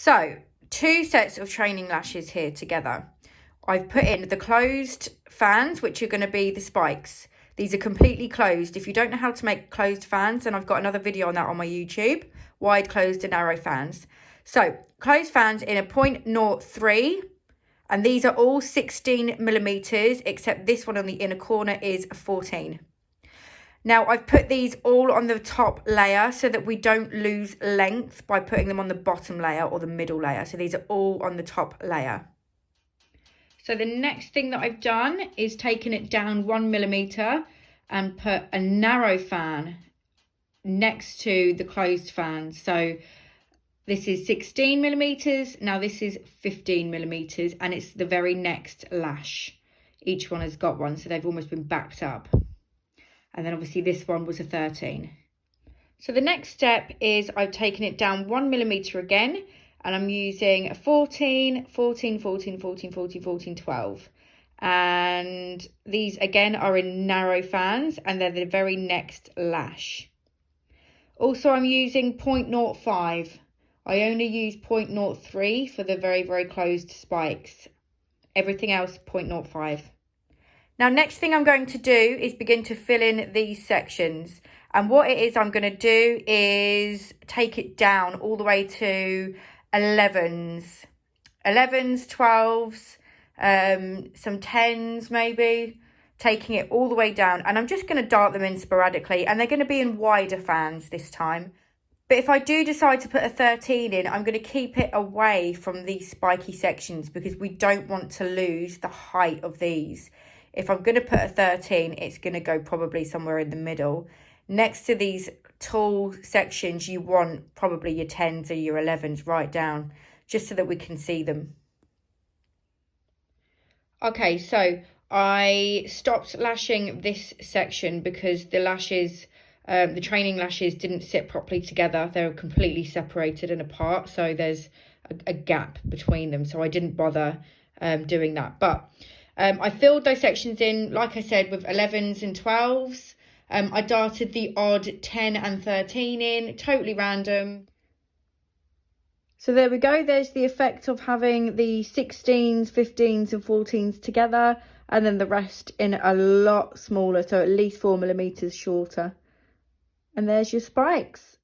So 2 sets of training lashes here together. I've put in the closed fans, which are going to be the spikes. These are completely closed. If you don't know how to make closed fans, then I've got another video on that on my YouTube. Wide, closed and narrow fans. So closed fans in a 0.03, and these are all 16 millimeters, except this one on the inner corner is 14. Now I've put these all on the top layer so that we don't lose length by putting them on the bottom layer or the middle layer. So these are all on the top layer. So the next thing that I've done is taken it down 1 millimeter and put a narrow fan next to the closed fan. So this is 16 millimeters. Now this is 15 millimeters, and it's the very next lash. Each one has got one, so they've almost been backed up. And then obviously this one was a 13. So the next step is I've taken it down 1 millimeter again, and I'm using a 14, 14, 14, 14, 14, 14, 12. And these again are in narrow fans, and they're the very next lash. Also, I'm using 0.05. I only use 0.03 for the very, very closed spikes. Everything else 0.05. Now, next thing I'm going to do is begin to fill in these sections. And what it is I'm going to do is take it down all the way to 11s, 12s, some 10s maybe, taking it all the way down. And I'm just going to dart them in sporadically, and they're going to be in wider fans this time. But if I do decide to put a 13 in, I'm going to keep it away from these spiky sections because we don't want to lose the height of these. If I'm going to put a 13, it's going to go probably somewhere in the middle. Next to these tall sections, you want probably your 10s or your 11s right down, just so that we can see them. Okay, so I stopped lashing this section because the lashes, the training lashes didn't sit properly together. They were completely separated and apart, so there's a gap between them. So I didn't bother doing that. But I filled those sections in, like I said, with 11s and 12s. I darted the odd 10 and 13 in, totally random. So there we go. There's the effect of having the 16s, 15s and 14s together, and then the rest in a lot smaller, so at least 4 millimeters shorter. And there's your spikes.